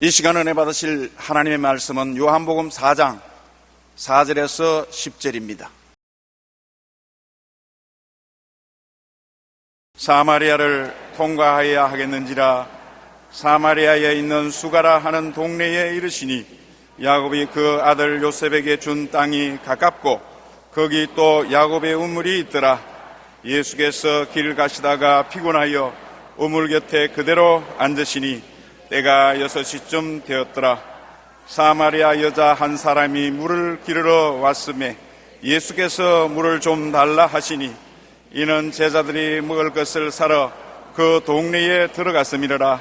이 시간 은혜 받으실 하나님의 말씀은 요한복음 4장 4절에서 10절입니다. 사마리아를 통과하여야 하겠는지라 사마리아에 있는 수가라 하는 동네에 이르시니 야곱이 그 아들 요셉에게 준 땅이 가깝고 거기 또 야곱의 우물이 있더라. 예수께서 길 가시다가 피곤하여 우물 곁에 그대로 앉으시니 때가 6시쯤 되었더라. 사마리아 여자 한 사람이 물을 기르러 왔음에 예수께서 물을 좀 달라 하시니 이는 제자들이 먹을 것을 사러 그 동네에 들어갔음이라.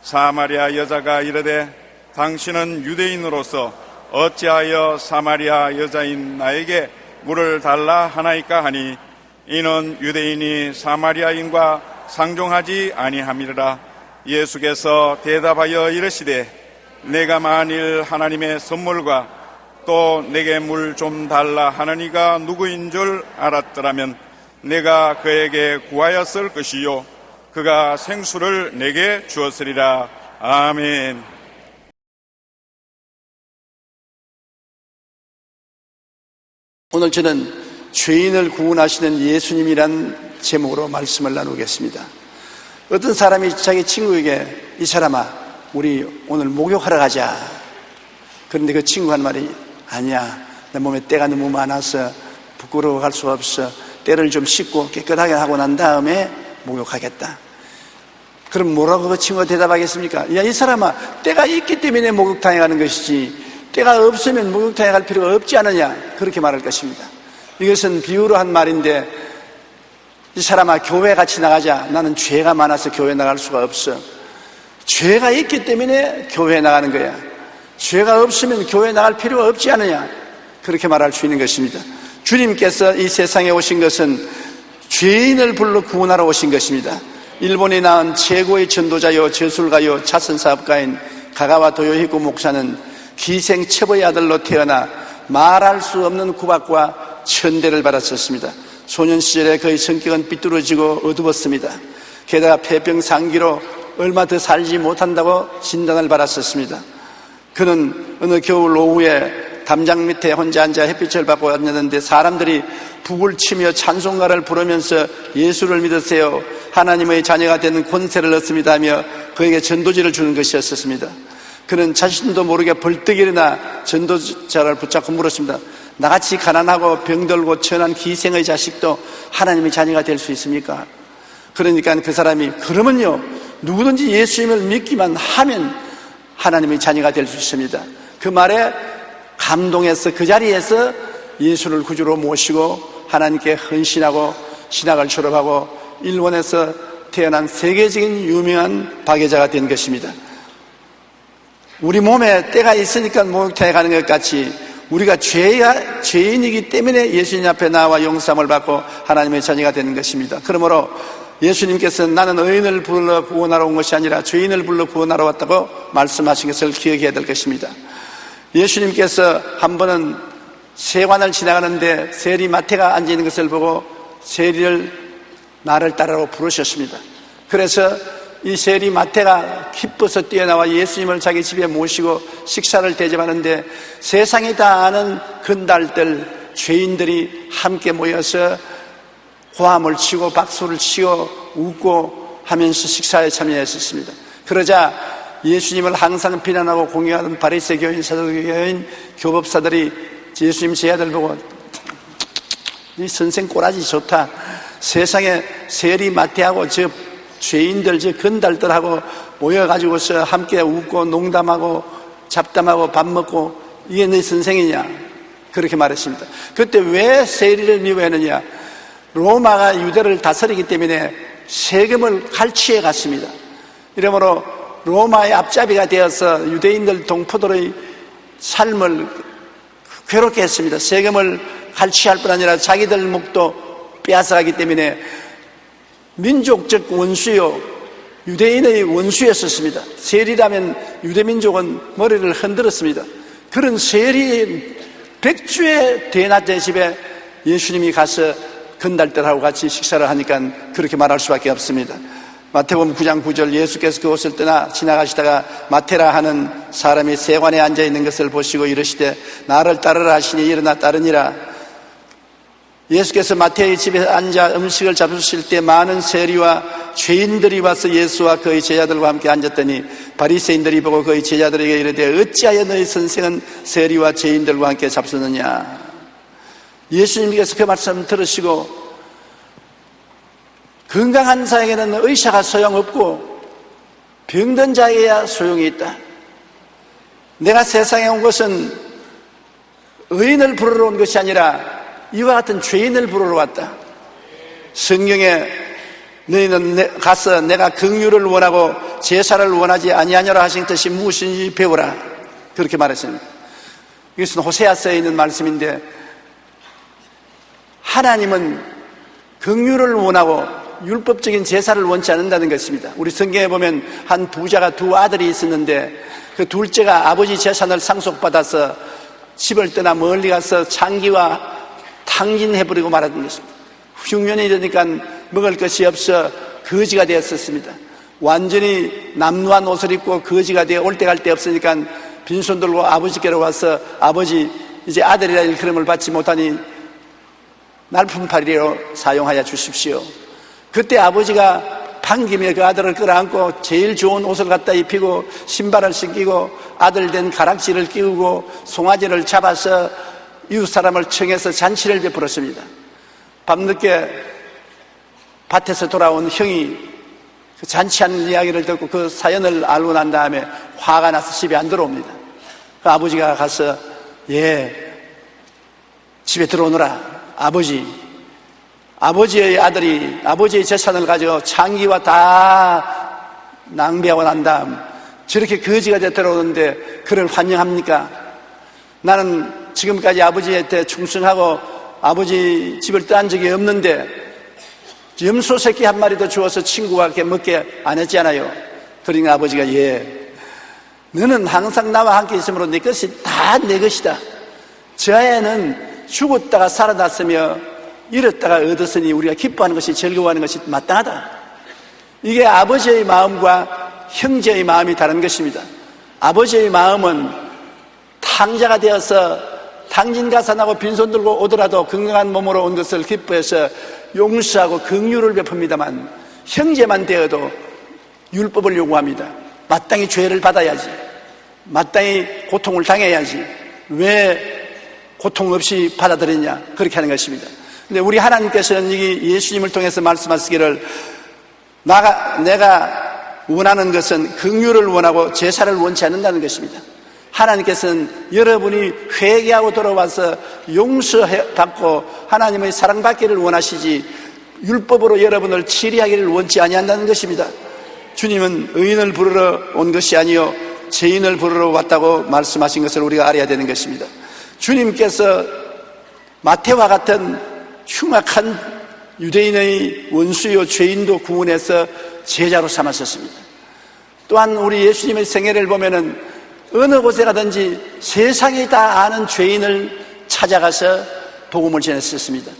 사마리아 여자가 이르되 당신은 유대인으로서 어찌하여 사마리아 여자인 나에게 물을 달라 하나이까 하니 이는 유대인이 사마리아인과 상종하지 아니함이라. 예수께서 대답하여 이르시되 내가 만일 하나님의 선물과 또 내게 물 좀 달라 하느니가 누구인 줄 알았더라면 내가 그에게 구하였을 것이요 그가 생수를 내게 주었으리라. 아멘. 오늘 저는 죄인을 구원하시는 예수님이란 제목으로 말씀을 나누겠습니다. 어떤 사람이 자기 친구에게 이 사람아 우리 오늘 목욕하러 가자. 그런데 그 친구가 하는 말이 아니야, 내 몸에 때가 너무 많아서 부끄러워 갈 수가 없어. 때를 좀 씻고 깨끗하게 하고 난 다음에 목욕하겠다. 그럼 뭐라고 그 친구가 대답하겠습니까? 야, 이 사람아, 때가 있기 때문에 목욕탕에 가는 것이지 때가 없으면 목욕탕에 갈 필요가 없지 않느냐, 그렇게 말할 것입니다. 이것은 비유로 한 말인데, 이 사람아 교회 같이 나가자. 나는 죄가 많아서 교회 나갈 수가 없어. 죄가 있기 때문에 교회에 나가는 거야. 죄가 없으면 교회 나갈 필요가 없지 않느냐, 그렇게 말할 수 있는 것입니다. 주님께서 이 세상에 오신 것은 죄인을 불러 구원하러 오신 것입니다. 일본에 낳은 최고의 전도자요 저술가요 자선사업가인 가가와 도요히코 목사는 기생첩의 아들로 태어나 말할 수 없는 구박과 천대를 받았었습니다. 소년 시절에 그의 성격은 삐뚤어지고 어두웠습니다. 게다가 폐병상기로 얼마 더 살지 못한다고 진단을 받았었습니다. 그는 어느 겨울 오후에 담장 밑에 혼자 앉아 햇빛을 받고 앉았는데 사람들이 북을 치며 찬송가를 부르면서 예수를 믿으세요, 하나님의 자녀가 되는 권세를 얻습니다 하며 그에게 전도지를 주는 것이었습니다. 그는 자신도 모르게 벌떡 일어나 전도자를 붙잡고 물었습니다. 나같이 가난하고 병들고 천한 기생의 자식도 하나님의 자녀가 될 수 있습니까? 그러니까 그 사람이 그러면요, 누구든지 예수님을 믿기만 하면 하나님의 자녀가 될 수 있습니다. 그 말에 감동해서 그 자리에서 예수를 구주로 모시고 하나님께 헌신하고 신학을 졸업하고 일본에서 태어난 세계적인 유명한 박예자가 된 것입니다. 우리 몸에 때가 있으니까 목욕탕에 가는 것 같이 우리가 죄인이기 때문에 예수님 앞에 나와 용서함을 받고 하나님의 자녀가 되는 것입니다. 그러므로 예수님께서 나는 의인을 불러 구원하러 온 것이 아니라 죄인을 불러 구원하러 왔다고 말씀하신 것을 기억해야 될 것입니다. 예수님께서 한 번은 세관을 지나가는데 세리마태가 앉아있는 것을 보고 세리를 나를 따라고 부르셨습니다. 그래서 이 세리마태가 기뻐서 뛰어나와 예수님을 자기 집에 모시고 식사를 대접하는데 세상이 다 아는 건달들, 죄인들이 함께 모여서 호함을 치고 박수를 치고 웃고 하면서 식사에 참여했었습니다. 그러자 예수님을 항상 비난하고 공격하던 바리새교인, 사두개인, 교법사들이 예수님 제 아들 보고 이 선생 꼬라지 좋다. 세상에 세리마태하고 저 죄인들, 저 건달들하고 모여가지고서 함께 웃고 농담하고 잡담하고 밥 먹고 이게 네 선생이냐, 그렇게 말했습니다. 그때 왜 세리를 미워했느냐? 로마가 유대를 다스리기 때문에 세금을 갈취해 갔습니다. 이러므로 로마의 앞잡이가 되어서 유대인들 동포들의 삶을 괴롭게 했습니다. 세금을 갈취할 뿐 아니라 자기들 목도 빼앗아가기 때문에 민족적 원수요, 유대인의 원수였었습니다. 세리라면 유대민족은 머리를 흔들었습니다. 그런 세리 백주의 대낮에 집에 예수님이 가서 건달들하고 같이 식사를 하니까 그렇게 말할 수밖에 없습니다. 마태복음 9장 9절 예수께서 그곳을 떠나 지나가시다가 마테라 하는 사람이 세관에 앉아있는 것을 보시고 이르시되 나를 따르라 하시니 일어나 따르니라. 예수께서 마태의 집에 앉아 음식을 잡수실 때 많은 세리와 죄인들이 와서 예수와 그의 제자들과 함께 앉았더니 바리새인들이 보고 그의 제자들에게 이르되 어찌하여 너희 선생은 세리와 죄인들과 함께 잡수느냐. 예수님께서 그 말씀 들으시고 건강한 자에게는 의사가 소용없고 병든 자에게야 소용이 있다. 내가 세상에 온 것은 의인을 부르러 온 것이 아니라 이와 같은 죄인을 부르러 왔다. 성경에 너희는 가서 내가 긍휼을 원하고 제사를 원하지 아니하노라 하신 뜻이 무엇인지 배우라. 그렇게 말했습니다. 이것은 호세아서에 있는 말씀인데 하나님은 긍휼을 원하고 율법적인 제사를 원치 않는다는 것입니다. 우리 성경에 보면 한 부자가 두 아들이 있었는데 그 둘째가 아버지 재산을 상속받아서 집을 떠나 멀리 가서 장기와 탕진해버리고 말았던 것입니다. 흉년이 되니까 먹을 것이 없어 거지가 되었었습니다. 완전히 남루한 옷을 입고 거지가 되어 올 때 갈 데 없으니까 빈손 들고 아버지께로 와서 아버지 이제 아들이라 일컬음을 받지 못하니 날품팔이로 사용하여 주십시오. 그때 아버지가 반기며 그 아들을 끌어안고 제일 좋은 옷을 갖다 입히고 신발을 신기고 아들 된 가락지를 끼우고 송아지를 잡아서 이웃 사람을 청해서 잔치를 베풀었습니다. 밤늦게 밭에서 돌아온 형이 그 잔치하는 이야기를 듣고 그 사연을 알고 난 다음에 화가 나서 집에 안 들어옵니다. 그 아버지가 가서 집에 들어오너라. 아버지의 아들이 아버지의 재산을 가지고 장기와 다 낭비하고 난 다음 저렇게 거지가 돼 들어오는데 그를 환영합니까? 나는 지금까지 아버지한테 충성하고 아버지 집을 떠난 적이 없는데 염소 새끼 한 마리도 주어서 친구가 이렇게 먹게 안 했잖아요. 그러니까 아버지가 너는 항상 나와 함께 있으므로 내 것이 다 내 것이다. 저 애는 죽었다가 살아났으며 잃었다가 얻었으니 우리가 기뻐하는 것이 즐거워하는 것이 마땅하다. 이게 아버지의 마음과 형제의 마음이 다른 것입니다. 아버지의 마음은 탕자가 되어서 탕진가산하고 빈손 들고 오더라도 건강한 몸으로 온 것을 기뻐해서 용서하고 긍휼을 베풉니다만 형제만 되어도 율법을 요구합니다. 마땅히 죄를 받아야지, 마땅히 고통을 당해야지, 왜 고통 없이 받아들이냐, 그렇게 하는 것입니다. 근데 우리 하나님께서는 이 예수님을 통해서 말씀하시기를 내가 원하는 것은 긍휼을 원하고 제사를 원치 않는다는 것입니다. 하나님께서는 여러분이 회개하고 돌아와서 용서받고 하나님의 사랑받기를 원하시지 율법으로 여러분을 치리하기를 원치 아니한다는 것입니다. 주님은 의인을 부르러 온 것이 아니요 죄인을 부르러 왔다고 말씀하신 것을 우리가 알아야 되는 것입니다. 주님께서 마태와 같은 흉악한 유대인의 원수요 죄인도 구원해서 제자로 삼으셨습니다. 또한 우리 예수님의 생애를 보면은 어느 곳에 가든지 세상이 다 아는 죄인을 찾아가서 복음을 전했었습니다.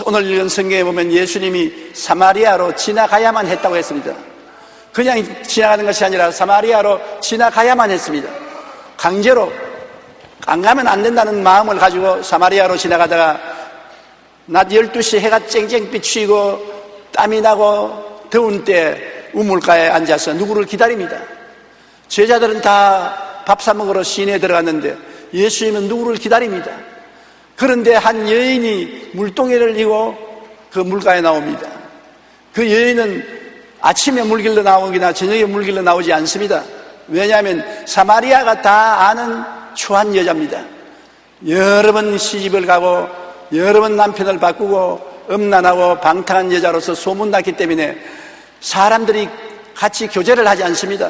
오늘 읽은 성경에 보면 예수님이 사마리아로 지나가야만 했다고 했습니다. 그냥 지나가는 것이 아니라 사마리아로 지나가야만 했습니다. 강제로 안 가면 안 된다는 마음을 가지고 사마리아로 지나가다가 낮 12시 해가 쨍쨍 비추이고 땀이 나고 더운 때 우물가에 앉아서 누구를 기다립니다. 제자들은 다 밥 사 먹으러 시내에 들어갔는데 예수님은 누구를 기다립니다. 그런데 한 여인이 물동이를 이고 그 물가에 나옵니다. 그 여인은 아침에 물길로 나오기나 저녁에 물길로 나오지 않습니다. 왜냐하면 사마리아가 다 아는 초한 여자입니다. 여러 번 시집을 가고 여러 번 남편을 바꾸고 음란하고 방탕한 여자로서 소문났기 때문에 사람들이 같이 교제를 하지 않습니다.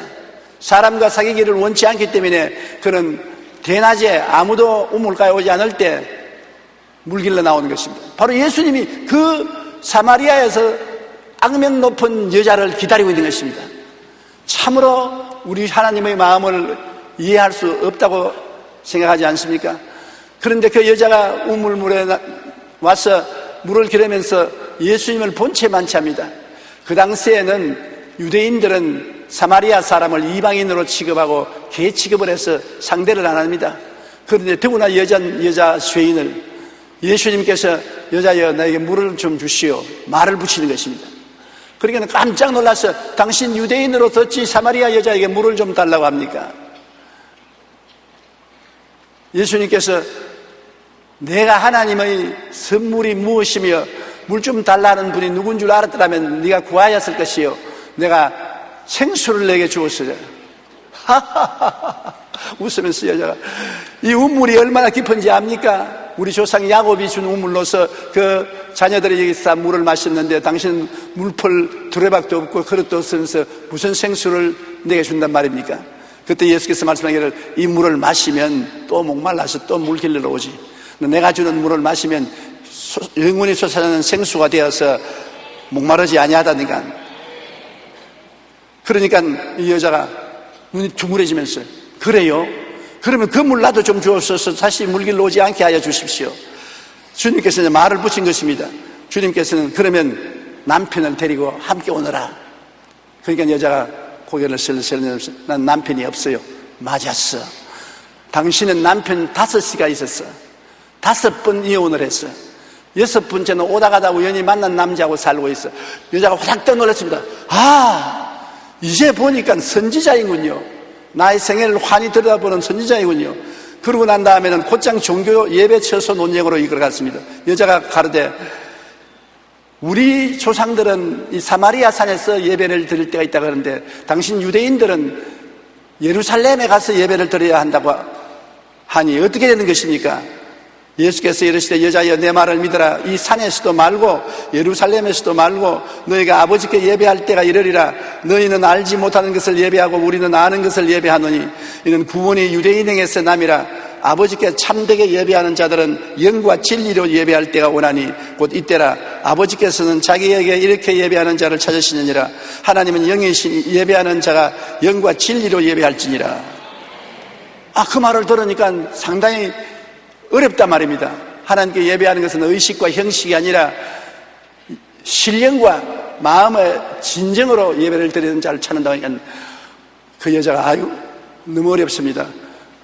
사람과 사귀기를 원치 않기 때문에 그는 대낮에 아무도 우물가에 오지 않을 때 물길로 나오는 것입니다. 바로 예수님이 그 사마리아에서 악명 높은 여자를 기다리고 있는 것입니다. 참으로 우리 하나님의 마음을 이해할 수 없다고 생각하지 않습니까? 그런데 그 여자가 우물물에 와서 물을 기르면서 예수님을 본체 만취합니다. 그 당시에는 유대인들은 사마리아 사람을 이방인으로 취급하고 개 취급을 해서 상대를 안 합니다. 그런데 더구나 여자 죄인을 예수님께서 여자여 나에게 물을 좀 주시오 말을 붙이는 것입니다. 그러니까 깜짝 놀라서 당신 유대인으로 어찌 사마리아 여자에게 물을 좀 달라고 합니까? 예수님께서 내가 하나님의 선물이 무엇이며 물 좀 달라는 분이 누군 줄 알았더라면 네가 구하였을 것이요 내가 생수를 내게 주었으려. 웃으면서 여자가 이 우물이 얼마나 깊은지 압니까? 우리 조상 야곱이 준 우물로서 그 자녀들이 여기서 물을 마셨는데 당신은 물풀 두레박도 없고 그릇도 없으면서 무슨 생수를 내게 준단 말입니까? 그때 예수께서 말씀하기를 이 물을 마시면 또 목말라서 또 물 길러 오지. 내가 주는 물을 마시면 영원히 솟아나는 생수가 되어서 목마르지 아니하다니까. 그러니까 이 여자가 눈이 둥그레지면서 그래요? 그러면 그 물 나도 좀 주옵소서. 다시 물 길러 오지 않게 하여 주십시오. 주님께서는 말을 붙인 것입니다. 주님께서는 그러면 남편을 데리고 함께 오너라. 그러니까 여자가 고개를 슬슬 내면서 난 남편이 없어요. 맞았어. 당신은 남편 5시가 있었어. 5번 이혼을 했어. 6번째는 오다 가다 우연히 만난 남자하고 살고 있어. 여자가 화닥 놀랐습니다. 아, 이제 보니까 선지자이군요. 나의 생애를 환히 들여다보는 선지자이군요. 그러고 난 다음에는 곧장 종교 예배 처소 논쟁으로 이끌어갔습니다. 여자가 가르되 우리 조상들은 이 사마리아 산에서 예배를 드릴 때가 있다고 하는데 당신 유대인들은 예루살렘에 가서 예배를 드려야 한다고 하니 어떻게 되는 것입니까? 예수께서 이르시되 여자여 내 말을 믿어라. 이 산에서도 말고 예루살렘에서도 말고 너희가 아버지께 예배할 때가 이르리라. 너희는 알지 못하는 것을 예배하고 우리는 아는 것을 예배하노니 이는 구원이 유대인에게서 남이라. 아버지께 참되게 예배하는 자들은 영과 진리로 예배할 때가 오나니 곧 이때라. 아버지께서는 자기에게 이렇게 예배하는 자를 찾으시느니라. 하나님은 영이시니 예배하는 자가 영과 진리로 예배할지니라. 그 말을 들으니까 상당히 어렵단 말입니다. 하나님께 예배하는 것은 의식과 형식이 아니라 신령과 마음의 진정으로 예배를 드리는 자를 찾는다고 하니까 그 여자가 너무 어렵습니다.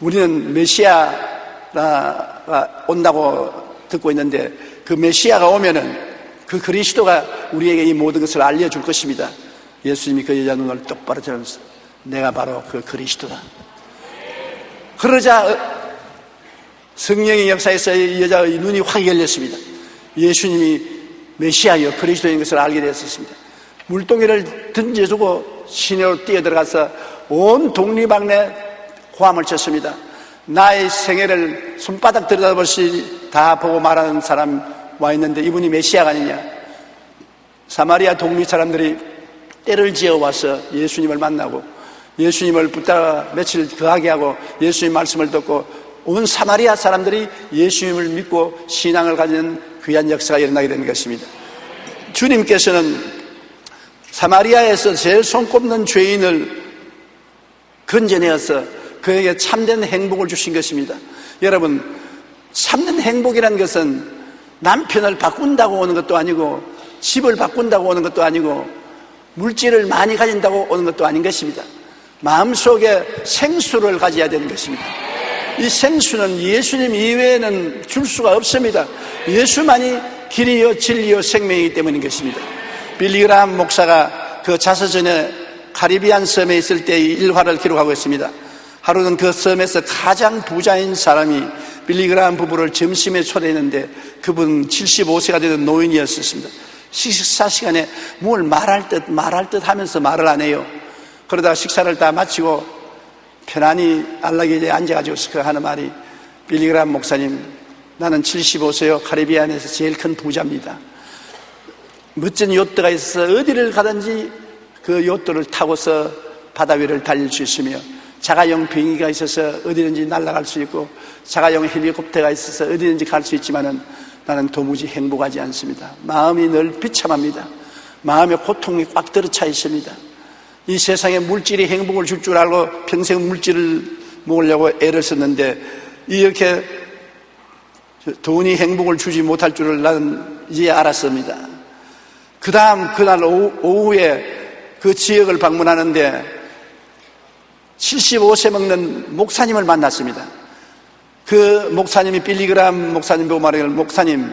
우리는 메시아가 온다고 듣고 있는데 그 메시아가 오면은 그 그리스도가 우리에게 이 모든 것을 알려줄 것입니다. 예수님이 그 여자 눈을 똑바로 들면서 내가 바로 그 그리스도다. 그러자 성령의 역사에서 이 여자의 눈이 확 열렸습니다. 예수님이 메시아여 그리스도인 것을 알게 되었습니다. 물동이를 던져주고 시내로 뛰어들어가서 온 동리방네 고함을 쳤습니다. 나의 생애를 손바닥 들여다보시 다 보고 말하는 사람 와 있는데 이분이 메시아가 아니냐. 사마리아 동리 사람들이 때를 지어와서 예수님을 만나고 예수님을 붙다가 며칠 거하게 하고 예수님 말씀을 듣고 온 사마리아 사람들이 예수님을 믿고 신앙을 가지는 귀한 역사가 일어나게 되는 것입니다. 주님께서는 사마리아에서 제일 손꼽는 죄인을 건져내어서 그에게 참된 행복을 주신 것입니다. 여러분, 참된 행복이라는 것은 남편을 바꾼다고 오는 것도 아니고 집을 바꾼다고 오는 것도 아니고 물질을 많이 가진다고 오는 것도 아닌 것입니다. 마음속에 생수를 가져야 되는 것입니다. 이 생수는 예수님 이외에는 줄 수가 없습니다. 예수만이 길이요 진리요 생명이기 때문인 것입니다. 빌리 그라함 목사가 그 자서전에 카리비안 섬에 있을 때의 일화를 기록하고 있습니다. 하루는 그 섬에서 가장 부자인 사람이 빌리 그라함 부부를 점심에 초대했는데 그분 75세가 되던 노인이었습니다. 식사 시간에 뭘 말할 듯 하면서 말을 안 해요. 그러다가 식사를 다 마치고 편안히 안락에 앉아가지고 하는 말이 빌리 그라함 목사님 나는 75세요. 카리비안에서 제일 큰 부자입니다. 멋진 요트가 있어서 어디를 가든지 그 요트를 타고서 바다 위를 달릴 수 있으며 자가용 비행기가 있어서 어디든지 날아갈 수 있고 자가용 헬리콥터가 있어서 어디든지 갈 수 있지만은 나는 도무지 행복하지 않습니다. 마음이 늘 비참합니다. 마음에 고통이 꽉 들어차 있습니다. 이 세상에 물질이 행복을 줄 줄 알고 평생 물질을 먹으려고 애를 썼는데 이렇게 돈이 행복을 주지 못할 줄을 나는 이제 알았습니다. 그 다음 그날 오후에 그 지역을 방문하는데 75세 먹는 목사님을 만났습니다. 그 목사님이 빌리그람 목사님 보고 말하기를, 목사님,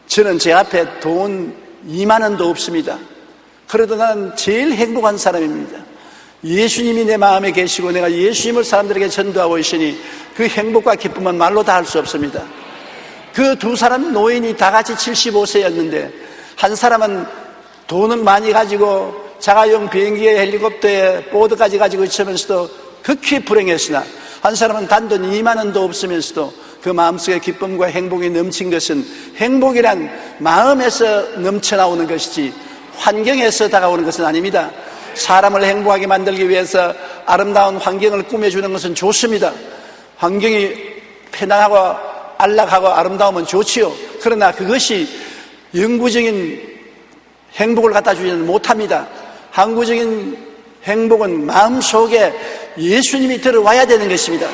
저는 제 앞에 돈 2만 원도 없습니다. 그래도 나는 제일 행복한 사람입니다. 예수님이 내 마음에 계시고 내가 예수님을 사람들에게 전도하고 있으니 그 행복과 기쁨은 말로 다 할 수 없습니다. 그 두 사람 노인이 다 같이 75세였는데 한 사람은 돈은 많이 가지고 자가용 비행기에 헬리콥터에 보드까지 가지고 있으면서도 극히 불행했으나 한 사람은 단돈 2만 원도 없으면서도 그 마음속에 기쁨과 행복이 넘친 것은 행복이란 마음에서 넘쳐나오는 것이지 환경에서 다가오는 것은 아닙니다. 사람을 행복하게 만들기 위해서 아름다운 환경을 꾸며주는 것은 좋습니다. 환경이 편안하고 안락하고 아름다우면 좋지요. 그러나 그것이 영구적인 행복을 갖다 주지는 못합니다. 항구적인 행복은 마음속에 예수님이 들어와야 되는 것입니다.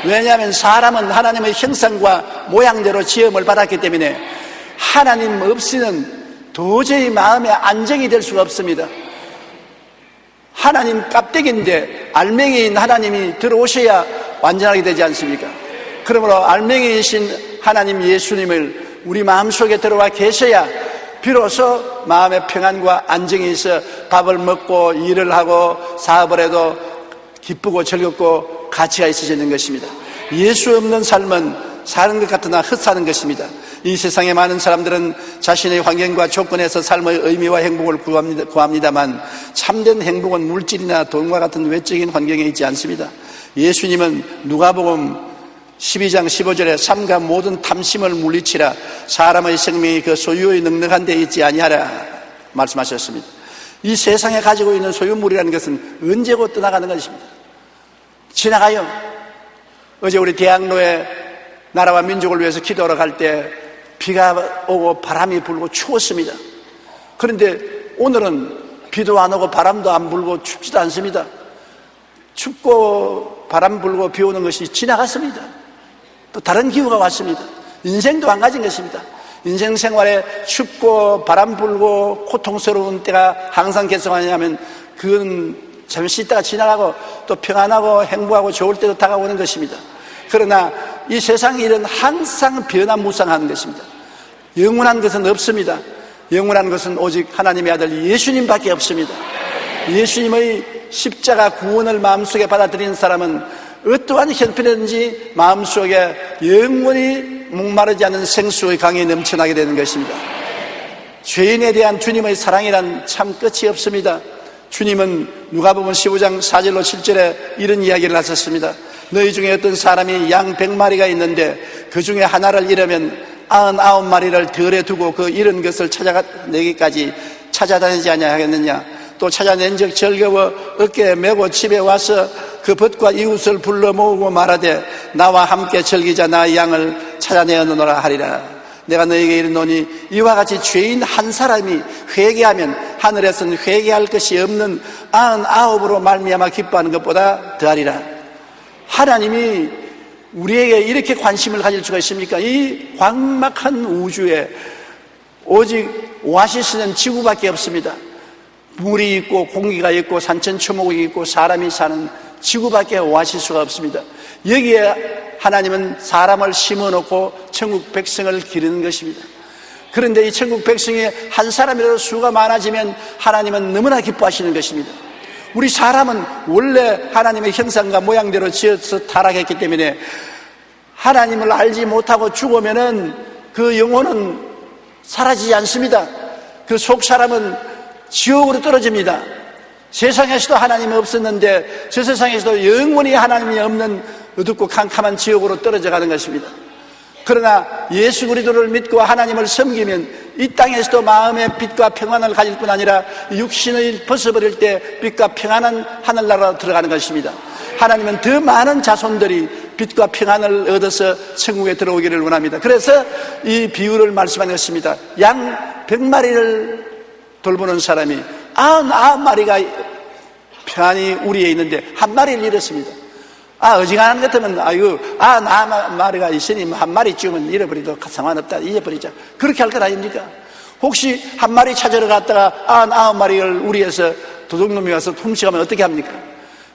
왜냐하면 사람은 하나님의 형상과 모양대로 지음을 받았기 때문에 하나님 없이는 도저히 마음에 안정이 될 수가 없습니다. 하나님 깝대기인데 알맹이인 하나님이 들어오셔야 완전하게 되지 않습니까? 그러므로 알맹이이신 하나님 예수님을 우리 마음속에 들어와 계셔야 비로소 마음의 평안과 안정이 있어 밥을 먹고 일을 하고 사업을 해도 기쁘고 즐겁고 가치가 있어지는 것입니다. 예수 없는 삶은 사는 것 같으나 헛사는 것입니다. 이 세상에 많은 사람들은 자신의 환경과 조건에서 삶의 의미와 행복을 구합니다만 참된 행복은 물질이나 돈과 같은 외적인 환경에 있지 않습니다. 예수님은 누가복음 12장 15절에 삼가 모든 탐심을 물리치라 사람의 생명이 그 소유의 넉넉한 데 있지 아니하라 말씀하셨습니다. 이 세상에 가지고 있는 소유물이라는 것은 언제고 떠나가는 것입니다. 지나가요. 어제 우리 대학로에 나라와 민족을 위해서 기도하러 갈 때 비가 오고 바람이 불고 추웠습니다. 그런데 오늘은 비도 안 오고 바람도 안 불고 춥지도 않습니다. 춥고 바람 불고 비 오는 것이 지나갔습니다. 또 다른 기후가 왔습니다. 인생도 안 가진 것입니다. 인생 생활에 춥고 바람 불고 고통스러운 때가 항상 계속하냐면 그건 잠시 있다가 지나가고 또 평안하고 행복하고 좋을 때도 다가오는 것입니다. 그러나 이 세상 일은 항상 변화무쌍하는 것입니다. 영원한 것은 없습니다. 영원한 것은 오직 하나님의 아들 예수님밖에 없습니다. 예수님의 십자가 구원을 마음속에 받아들이는 사람은 어떠한 형편이든지 마음속에 영원히 목마르지 않은 생수의 강이 넘쳐나게 되는 것입니다. 죄인에 대한 주님의 사랑이란 참 끝이 없습니다. 주님은 누가복음 15장 4절로 7절에 이런 이야기를 하셨습니다. 너희 중에 어떤 사람이 양 100마리가 있는데 그 중에 하나를 잃으면 99마리를 덜에 두고 그 잃은 것을 찾아내기까지 찾아다니지 아니하겠느냐. 또 찾아낸 적 즐거워 어깨에 메고 집에 와서 그 벗과 이웃을 불러 모으고 말하되 나와 함께 즐기자 나의 양을 찾아내어노라 하리라. 내가 너에게 이르노니 이와 같이 죄인 한 사람이 회개하면 하늘에서는 회개할 것이 없는 99으로 말미암아 기뻐하는 것보다 더하리라. 하나님이 우리에게 이렇게 관심을 가질 수가 있습니까? 이 광막한 우주에 오직 오아시스는 지구밖에 없습니다. 물이 있고 공기가 있고 산천초목이 있고 사람이 사는 지구밖에 오아시스가 없습니다. 여기에 하나님은 사람을 심어놓고 천국 백성을 기르는 것입니다. 그런데 이 천국 백성이 한 사람이라도 수가 많아지면 하나님은 너무나 기뻐하시는 것입니다. 우리 사람은 원래 하나님의 형상과 모양대로 지어서 타락했기 때문에 하나님을 알지 못하고 죽으면은 그 영혼은 사라지지 않습니다. 그 속 사람은 지옥으로 떨어집니다. 세상에서도 하나님이 없었는데 저 세상에서도 영원히 하나님이 없는 어둡고 캄캄한 지옥으로 떨어져 가는 것입니다. 그러나 예수 그리스도를 믿고 하나님을 섬기면 이 땅에서도 마음의 빛과 평안을 가질 뿐 아니라 육신을 벗어버릴 때 빛과 평안한 하늘나라로 들어가는 것입니다. 하나님은 더 많은 자손들이 빛과 평안을 얻어서 천국에 들어오기를 원합니다. 그래서 이 비유를 말씀하는 것입니다. 양 100마리를 돌보는 사람이 99마리가 평안히 우리에 있는데 한 마리를 잃었습니다. 어지간한 것 같으면 나마리가 있으니 한 마리쯤은 잃어버리도 상관없다, 잊어버리자, 그렇게 할 것 아닙니까? 혹시 한 마리 찾으러 갔다가 99마리를 우리에서 도둑놈이 와서 훔쳐가면 어떻게 합니까?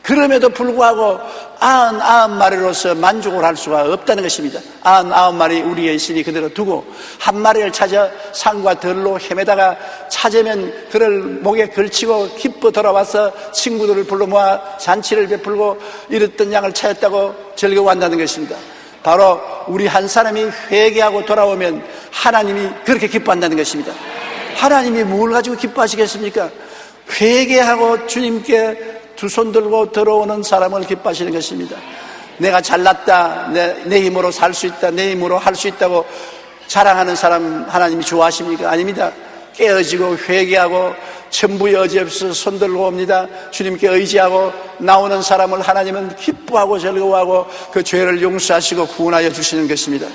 그럼에도 불구하고 99마리로서 만족을 할 수가 없다는 것입니다. 99마리 우리의 신이 그대로 두고 한 마리를 찾아 산과 들로 헤매다가 찾으면 그를 목에 걸치고 기뻐 돌아와서 친구들을 불러 모아 잔치를 베풀고 잃었던 양을 찾았다고 즐거워한다는 것입니다. 바로 우리 한 사람이 회개하고 돌아오면 하나님이 그렇게 기뻐한다는 것입니다. 하나님이 뭘 가지고 기뻐하시겠습니까? 회개하고 주님께 두 손 들고 들어오는 사람을 기뻐하시는 것입니다. 내가 잘났다, 내 힘으로 살 수 있다, 내 힘으로 할 수 있다고 자랑하는 사람 하나님이 좋아하십니까? 아닙니다. 깨어지고 회개하고 천부의 여지 없어 손 들고 옵니다. 주님께 의지하고 나오는 사람을 하나님은 기뻐하고 즐거워하고 그 죄를 용서하시고 구원하여 주시는 것입니다.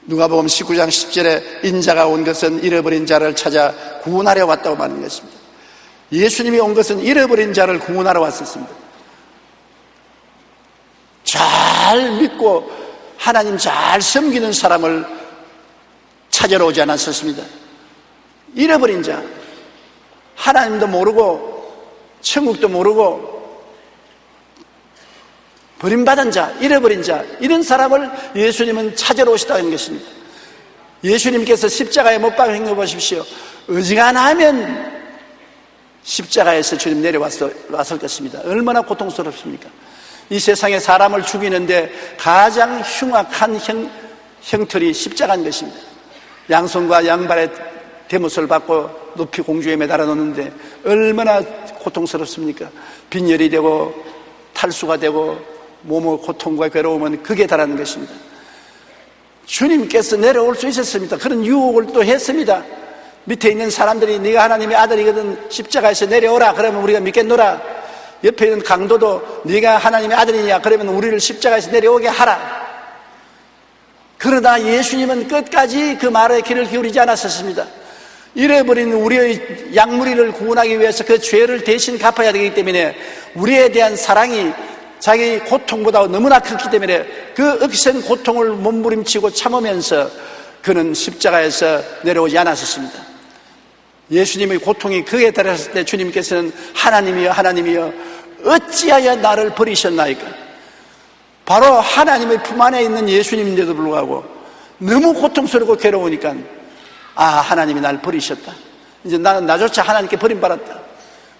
누가복음 19장 10절에 인자가 온 것은 잃어버린 자를 찾아 구원하려 왔다고 말하는 것입니다. 예수님이 온 것은 잃어버린 자를 구원하러 왔었습니다. 잘 믿고 하나님 잘 섬기는 사람을 찾으러 오지 않았었습니다. 잃어버린 자, 하나님도 모르고 천국도 모르고 버림받은 자, 잃어버린 자, 이런 사람을 예수님은 찾으러 오시다는 것입니다. 예수님께서 십자가에 못 박혀 보십시오. 어지간하면 십자가에서 주님 내려왔을 것입니다. 얼마나 고통스럽습니까? 이 세상에 사람을 죽이는데 가장 흉악한 형틀이 십자가인 것입니다. 양손과 양발에 대못을 받고 높이 공중에 매달아 놓는데 얼마나 고통스럽습니까? 빈혈이 되고 탈수가 되고 몸의 고통과 괴로움은 극에 달하는 것입니다. 주님께서 내려올 수 있었습니다. 그런 유혹을 또 했습니다. 밑에 있는 사람들이 네가 하나님의 아들이거든 십자가에서 내려오라 그러면 우리가 믿겠노라. 옆에 있는 강도도 네가 하나님의 아들이냐 그러면 우리를 십자가에서 내려오게 하라. 그러나 예수님은 끝까지 그 말에 귀를 기울이지 않았었습니다. 잃어버린 우리의 양무리를 구원하기 위해서 그 죄를 대신 갚아야 되기 때문에 우리에 대한 사랑이 자기 고통보다 너무나 컸기 때문에 그 억센 고통을 몸부림치고 참으면서 그는 십자가에서 내려오지 않았었습니다. 예수님의 고통이 극에 달했을 때 주님께서는 하나님이여 하나님이여 어찌하여 나를 버리셨나이까? 바로 하나님의 품 안에 있는 예수님인데도 불구하고 너무 고통스럽고 괴로우니까 하나님이 나를 버리셨다. 이제 나는 나조차 하나님께 버림받았다.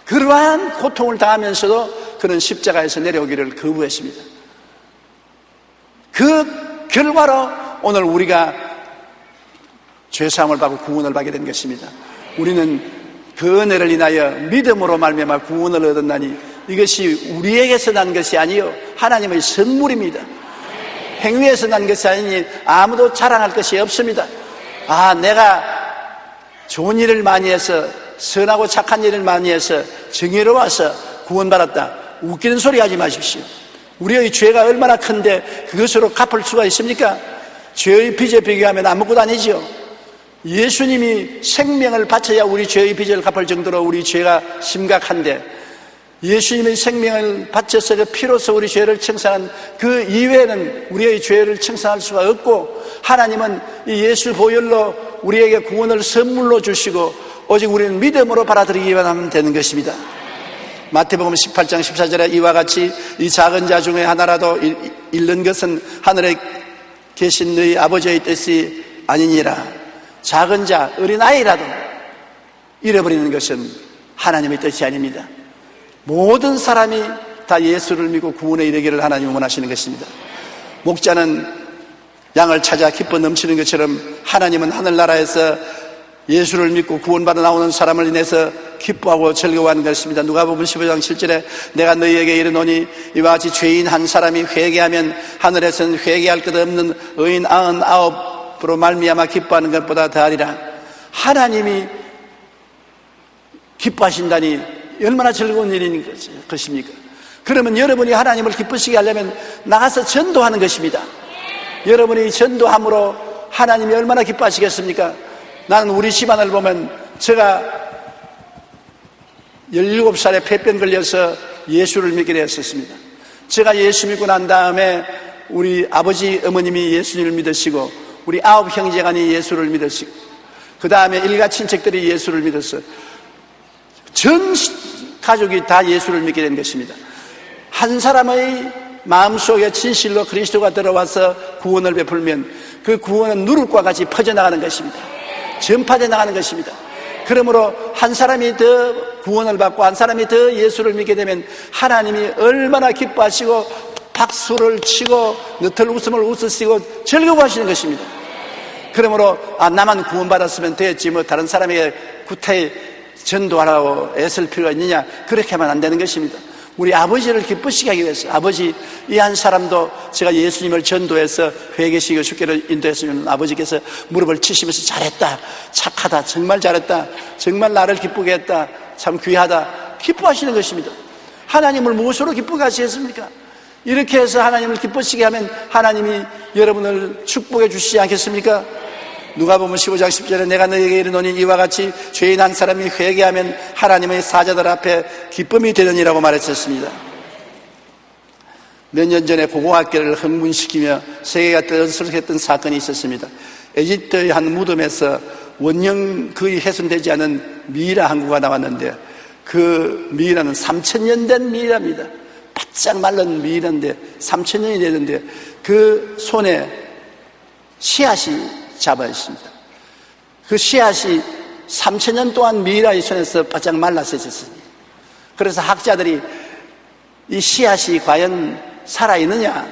그러한 고통을 당하면서도 그는 십자가에서 내려오기를 거부했습니다. 그 결과로 오늘 우리가 죄사함을 받고 구원을 받게 된 것입니다. 우리는 그 은혜를 인하여 믿음으로 말미암아 구원을 얻었나니 이것이 우리에게서 난 것이 아니요 하나님의 선물입니다. 행위에서 난 것이 아니니 아무도 자랑할 것이 없습니다. 내가 좋은 일을 많이 해서 선하고 착한 일을 많이 해서 정의로워서 구원받았다. 웃기는 소리 하지 마십시오. 우리의 죄가 얼마나 큰데 그것으로 갚을 수가 있습니까? 죄의 빚에 비교하면 아무것도 아니죠. 예수님이 생명을 바쳐야 우리 죄의 빚을 갚을 정도로 우리 죄가 심각한데 예수님의 생명을 바쳐서 그 피로서 우리 죄를 청산한 그 이외에는 우리의 죄를 청산할 수가 없고 하나님은 이 예수 보혈로 우리에게 구원을 선물로 주시고 오직 우리는 믿음으로 받아들이기만 하면 되는 것입니다. 마태복음 18장 14절에 이와 같이 이 작은 자 중에 하나라도 잃는 것은 하늘에 계신 너희 아버지의 뜻이 아니니라. 작은 자, 어린아이라도 잃어버리는 것은 하나님의 뜻이 아닙니다. 모든 사람이 다 예수를 믿고 구원에 이르기를 하나님이 원하시는 것입니다. 목자는 양을 찾아 기뻐 넘치는 것처럼 하나님은 하늘나라에서 예수를 믿고 구원받아 나오는 사람을 인해서 기뻐하고 즐거워하는 것입니다. 누가복음 15장 7절에 내가 너희에게 이르노니 이와 같이 죄인 한 사람이 회개하면 하늘에서는 회개할 것 없는 의인 99으로 말미암아 기뻐하는 것보다 더하리라. 하나님이 기뻐하신다니 얼마나 즐거운 일인 것입니까? 그러면 여러분이 하나님을 기쁘시게 하려면 나가서 전도하는 것입니다. 여러분이 전도함으로 하나님이 얼마나 기뻐하시겠습니까? 나는 우리 집안을 보면 제가 17살에 폐병 걸려서 예수를 믿게 되었습니다. 제가 예수 믿고 난 다음에 우리 아버지 어머님이 예수님을 믿으시고 우리 9 형제간이 예수를 믿으시고 그 다음에 일가 친척들이 예수를 믿었어. 전 가족이 다 예수를 믿게 된 것입니다. 한 사람의 마음속에 진실로 그리스도가 들어와서 구원을 베풀면 그 구원은 누룩과 같이 퍼져나가는 것입니다. 전파되어 나가는 것입니다. 그러므로 한 사람이 더 구원을 받고 한 사람이 더 예수를 믿게 되면 하나님이 얼마나 기뻐하시고 박수를 치고 너털 웃음을 웃으시고 즐거워하시는 것입니다. 그러므로 나만 구원받았으면 되었지 뭐 다른 사람에게 구타히 전도하라고 애쓸 필요가 있느냐, 그렇게 하면 안 되는 것입니다. 우리 아버지를 기쁘시게 하기 위해서, 아버지 이 한 사람도 제가 예수님을 전도해서 회개시키고 죽게를 인도했으면 아버지께서 무릎을 치시면서 잘했다, 착하다, 정말 잘했다, 정말 나를 기쁘게 했다, 참 귀하다, 기뻐하시는 것입니다. 하나님을 무엇으로 기쁘게 하시겠습니까? 이렇게 해서 하나님을 기쁘시게 하면 하나님이 여러분을 축복해 주시지 않겠습니까? 누가복음 15장 10절에 내가 너에게 이르노니 이와 같이 죄인 한 사람이 회개하면 하나님의 사자들 앞에 기쁨이 되느니라고 말했었습니다. 몇 년 전에 고고학교를 흥분시키며 세계가 떠들썩했던 사건이 있었습니다. 에집트의 한 무덤에서 원형 거의 훼손되지 않은 미이라 항구가 나왔는데 그 미이라는 3000년 된 미이라입니다. 바짝 말른 미이라인데 3000년이 되는데 그 손에 씨앗이 잡아 있습니다. 그 씨앗이 3000년 동안 미이라의 손에서 바짝 말라서 있었습니다. 그래서 학자들이 이 씨앗이 과연 살아있느냐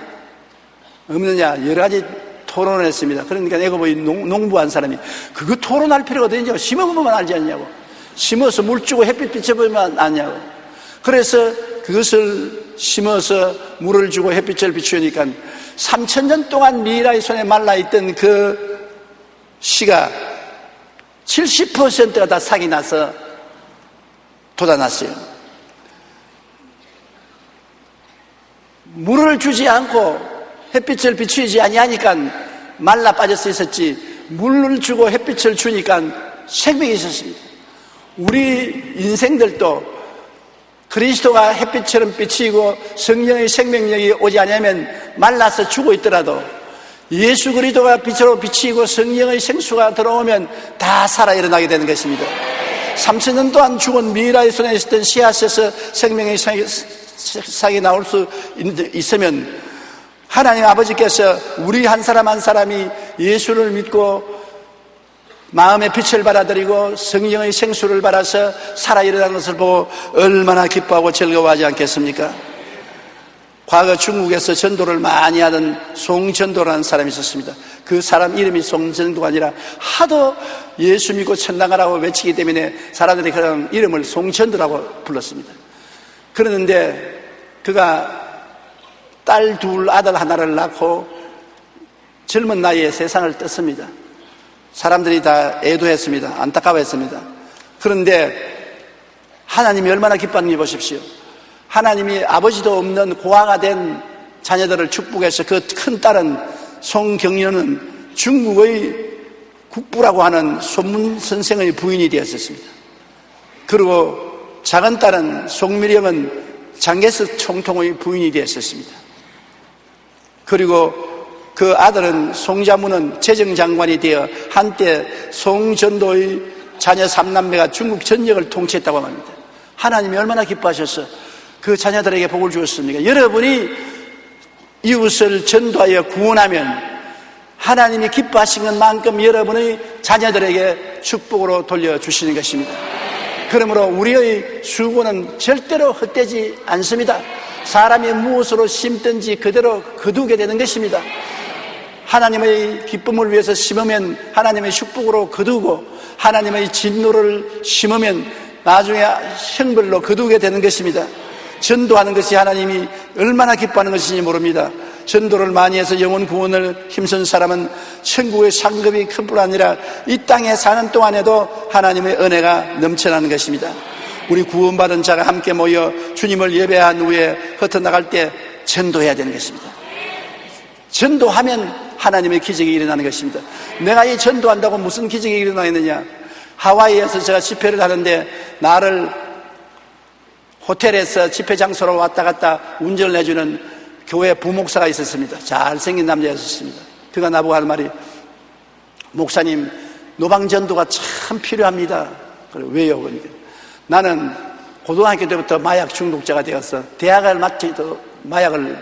없느냐 여러 가지 토론을 했습니다. 그러니까 내가 뭐 농부한 사람이 그거 토론할 필요가 어디냐고, 심어보면 알지 않냐고, 심어서 물 주고 햇빛 비춰보면 아냐고. 그래서 그것을 심어서 물을 주고 햇빛을 비추니까 3000년 동안 미이라의 손에 말라있던 그 씨가 70%가 다 삭이 나서 돋아났어요. 물을 주지 않고 햇빛을 비추지 아니하니까 말라 빠져 있었지, 물을 주고 햇빛을 주니까 생명이 있었습니다. 우리 인생들도 그리스도가 햇빛처럼 비치고 성령의 생명력이 오지 않으면 말라서 죽어 있더라도 예수 그리스도가 빛으로 비치고 성령의 생수가 들어오면 다 살아 일어나게 되는 것입니다. 3000년 동안 죽은 미이라의 손에 있었던 씨앗에서 생명의 싹이 나올 수 있으면 하나님 아버지께서 우리 한 사람 한 사람이 예수를 믿고 마음의 빛을 받아들이고 성령의 생수를 받아서 살아 일어나는 것을 보고 얼마나 기뻐하고 즐거워하지 않겠습니까? 과거 중국에서 전도를 많이 하던 송전도라는 사람이 있었습니다. 그 사람 이름이 송전도가 아니라 하도 예수 믿고 천당 가라고 외치기 때문에 사람들이 그런 이름을 송전도라고 불렀습니다. 그러는데 그가 딸 둘 아들 하나를 낳고 젊은 나이에 세상을 떴습니다. 사람들이 다 애도했습니다. 안타까워했습니다. 그런데 하나님이 얼마나 기뻐하는지 보십시오. 하나님이 아버지도 없는 고아가 된 자녀들을 축복해서 그 큰 딸은 송경련은 중국의 국부라고 하는 소문 선생의 부인이 되었습니다. 그리고 작은 딸은 송미령은 장개석 총통의 부인이 되었습니다. 그리고 그 아들은 송자문은 재정장관이 되어 한때 송전도의 자녀 3남매가 중국 전역을 통치했다고 합니다. 하나님이 얼마나 기뻐하셔서 그 자녀들에게 복을 주었습니까? 여러분이 이웃을 전도하여 구원하면 하나님이 기뻐하신 것만큼 여러분의 자녀들에게 축복으로 돌려주시는 것입니다. 그러므로 우리의 수고는 절대로 헛되지 않습니다. 사람이 무엇으로 심든지 그대로 거두게 되는 것입니다. 하나님의 기쁨을 위해서 심으면 하나님의 축복으로 거두고 하나님의 진노를 심으면 나중에 형벌로 거두게 되는 것입니다. 전도하는 것이 하나님이 얼마나 기뻐하는 것인지 모릅니다. 전도를 많이 해서 영혼 구원을 힘쓴 사람은 천국의 상급이 큰 뿐 아니라 이 땅에 사는 동안에도 하나님의 은혜가 넘쳐나는 것입니다. 우리 구원받은 자가 함께 모여 주님을 예배한 후에 흩어나갈 때 전도해야 되는 것입니다. 전도하면 하나님의 기적이 일어나는 것입니다. 내가 이 전도한다고 무슨 기적이 일어나겠느냐? 하와이에서 제가 집회를 하는데 나를 호텔에서 집회 장소로 왔다 갔다 운전을 해주는 교회 부목사가 있었습니다. 잘생긴 남자였습니다. 그가 나보고 하는 말이, 목사님, 노방전도가 참 필요합니다. 그래, 왜요? 그러니까 나는 고등학교 때부터 마약 중독자가 되어서 대학을 마치도 마약을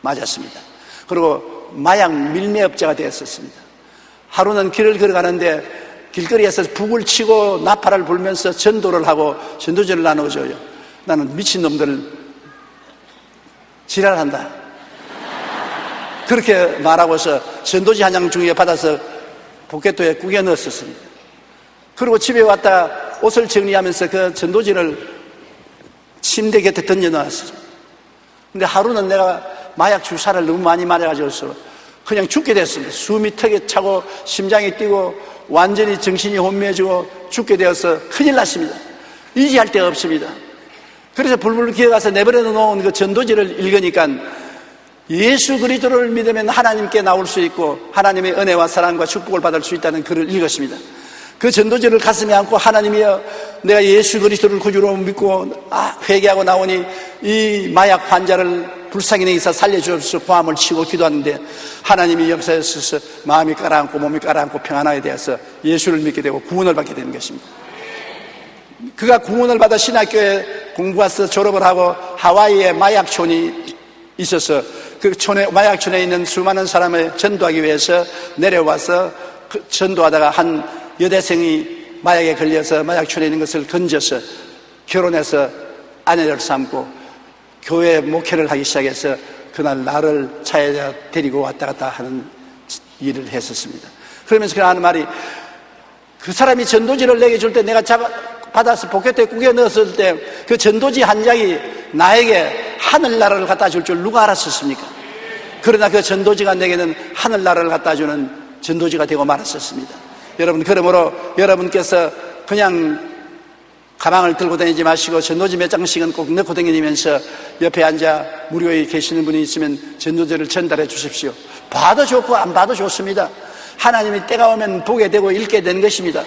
맞았습니다. 그리고 마약 밀매업자가 되었었습니다. 하루는 길을 걸어가는데 길거리에서 북을 치고 나팔을 불면서 전도를 하고 전도전을 나눠줘요. 나는 미친놈들을 지랄한다. 그렇게 말하고서 전도지 한 장 중에 받아서 포켓도에 구겨 넣었었습니다. 그리고 집에 왔다 옷을 정리하면서 그 전도지를 침대 곁에 던져놨습니다. 근데 하루는 내가 마약 주사를 너무 많이 맞아가지고 그냥 죽게 됐습니다. 숨이 턱에 차고 심장이 뛰고 완전히 정신이 혼미해지고 죽게 되어서 큰일 났습니다. 의지할 데가 없습니다. 그래서 불불 기어가서 내버려 놓은 그 전도지를 읽으니까 예수 그리스도를 믿으면 하나님께 나올 수 있고 하나님의 은혜와 사랑과 축복을 받을 수 있다는 글을 읽었습니다. 그 전도지를 가슴에 안고 하나님이여, 내가 예수 그리스도를 구주로 믿고 회개하고 나오니 이 마약 환자를 불쌍히 여기서 살려주옵소서 고함을 치고 기도하는데 하나님이 역사하셔서 마음이 가라앉고 몸이 가라앉고 평안하게 되어서 예수를 믿게 되고 구원을 받게 되는 것입니다. 그가 구원을 받아 신학교에 공부해서 졸업을 하고 하와이에 마약촌이 있어서 그 촌에, 마약촌에 있는 수많은 사람을 전도하기 위해서 내려와서 그 전도하다가 한 여대생이 마약에 걸려서 마약촌에 있는 것을 건져서 결혼해서 아내를 삼고 교회 목회를 하기 시작해서 그날 나를 차에 데리고 왔다 갔다 하는 일을 했었습니다. 그러면서 그가 하는 말이, 그 사람이 전도지를 내게 줄 때 내가 받아서 포켓에 구겨 넣었을 때 그 전도지 한 장이 나에게 하늘나라를 갖다 줄 줄 누가 알았었습니까? 그러나 그 전도지가 내게는 하늘나라를 갖다 주는 전도지가 되고 말았었습니다. 여러분, 그러므로 여러분께서 그냥 가방을 들고 다니지 마시고 전도지 몇 장씩은 꼭 넣고 다니면서 옆에 앉아 무료에 계시는 분이 있으면 전도지를 전달해 주십시오. 봐도 좋고 안 봐도 좋습니다. 하나님이 때가 오면 보게 되고 읽게 되는 것입니다.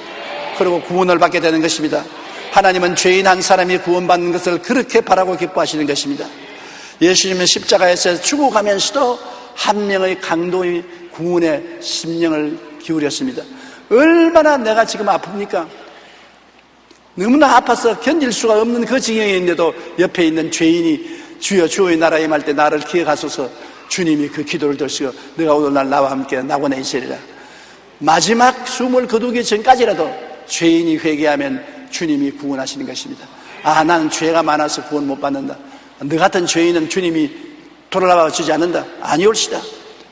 그리고 구원을 받게 되는 것입니다. 하나님은 죄인 한 사람이 구원받는 것을 그렇게 바라고 기뻐하시는 것입니다. 예수님은 십자가에서 죽어가면서도 한 명의 강도의 구원에 심령을 기울였습니다. 얼마나 내가 지금 아픕니까? 너무나 아파서 견딜 수가 없는 그 지경에 있는데도 옆에 있는 죄인이 주여 주의 나라에 임할 때 나를 기억하소서, 주님이 그 기도를 들으시고 내가 오늘날 나와 함께 낙원에 있으리라. 마지막 숨을 거두기 전까지라도 죄인이 회개하면 주님이 구원하시는 것입니다. 나는 죄가 많아서 구원 못 받는다, 너 같은 죄인은 주님이 돌아봐 주지 않는다, 아니올시다.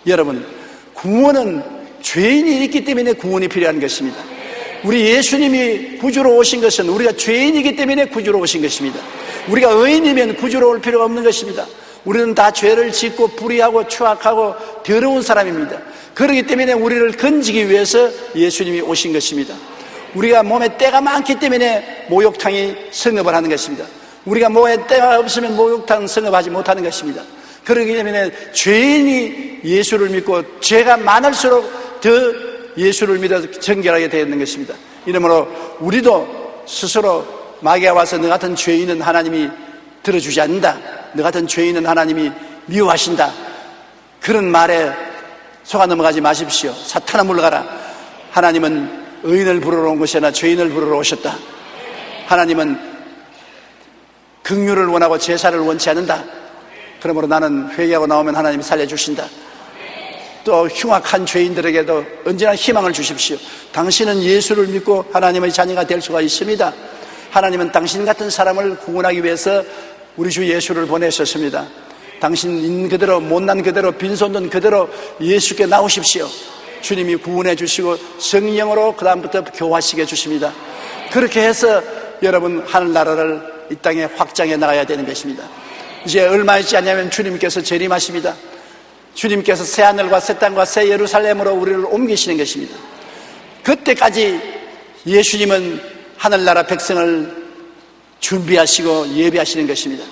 여러분, 구원은 죄인이 있기 때문에 구원이 필요한 것입니다. 우리 예수님이 구주로 오신 것은 우리가 죄인이기 때문에 구주로 오신 것입니다. 우리가 의인이면 구주로 올 필요가 없는 것입니다. 우리는 다 죄를 짓고 불의하고 추악하고 더러운 사람입니다. 그렇기 때문에 우리를 건지기 위해서 예수님이 오신 것입니다. 우리가 몸에 때가 많기 때문에 목욕탕이 성업을 하는 것입니다. 우리가 몸에 때가 없으면 목욕탕 성업하지 못하는 것입니다. 그렇기 때문에 죄인이 예수를 믿고 죄가 많을수록 더 예수를 믿어 정결하게 되는 것입니다. 이러므로 우리도 스스로 마귀가 와서 너 같은 죄인은 하나님이 들어주지 않는다, 너 같은 죄인은 하나님이 미워하신다, 그런 말에 속아 넘어가지 마십시오. 사탄아 물러가라. 하나님은 의인을 부르러 온 것이 아니라 죄인을 부르러 오셨다. 하나님은 긍휼을 원하고 제사를 원치 않는다. 그러므로 나는 회개하고 나오면 하나님이 살려주신다. 또 흉악한 죄인들에게도 언제나 희망을 주십시오. 당신은 예수를 믿고 하나님의 자녀가 될 수가 있습니다. 하나님은 당신 같은 사람을 구원하기 위해서 우리 주 예수를 보내셨습니다. 당신 있는 그대로, 못난 그대로, 빈손든 그대로 예수께 나오십시오. 주님이 구원해 주시고 성령으로 그 다음부터 교화시켜 주십니다. 그렇게 해서 여러분 하늘나라를 이 땅에 확장해 나가야 되는 것입니다. 이제 얼마 있지 않냐면 주님께서 재림하십니다. 주님께서 새하늘과 새 땅과 새 예루살렘으로 우리를 옮기시는 것입니다. 그때까지 예수님은 하늘나라 백성을 준비하시고 예비하시는 것입니다.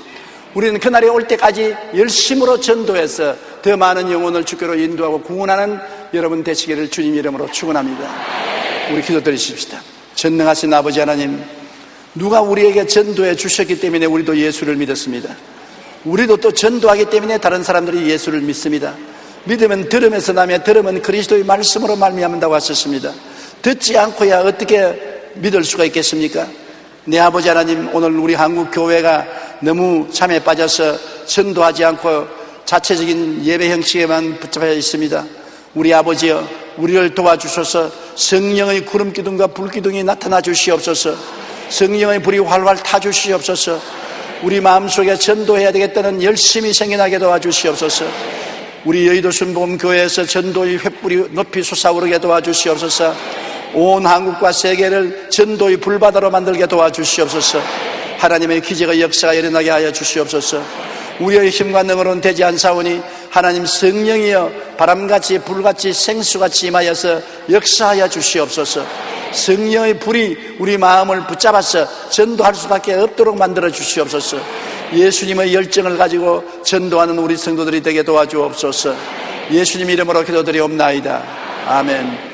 우리는 그날이 올 때까지 열심으로 전도해서 더 많은 영혼을 주께로 인도하고 구원하는 여러분 되시기를 주님 이름으로 축원합니다. 우리 기도드리십시다. 전능하신 아버지 하나님, 누가 우리에게 전도해 주셨기 때문에 우리도 예수를 믿었습니다. 우리도 또 전도하기 때문에 다른 사람들이 예수를 믿습니다. 믿음은 들음에서 나며 들음은 그리스도의 말씀으로 말미암는다고 하셨습니다. 듣지 않고야 어떻게 믿을 수가 있겠습니까? 내 아버지 하나님, 오늘 우리 한국 교회가 너무 잠에 빠져서 전도하지 않고 자체적인 예배 형식에만 붙잡혀 있습니다. 우리 아버지여, 우리를 도와주셔서 성령의 구름기둥과 불기둥이 나타나 주시옵소서. 성령의 불이 활활 타 주시옵소서. 우리 마음속에 전도해야 되겠다는 열심히 생겨나게 도와주시옵소서. 우리 여의도 순복음교회에서 전도의 횃불이 높이 솟아오르게 도와주시옵소서. 온 한국과 세계를 전도의 불바다로 만들게 도와주시옵소서. 하나님의 기적의 역사가 일어나게 하여 주시옵소서. 우리의 힘과 능으로는 되지 않사오니 하나님 성령이여 바람같이 불같이 생수같이 임하여서 역사하여 주시옵소서. 성령의 불이 우리 마음을 붙잡아서 전도할 수밖에 없도록 만들어 주시옵소서. 예수님의 열정을 가지고 전도하는 우리 성도들이 되게 도와주옵소서. 예수님 이름으로 기도드리옵나이다. 아멘.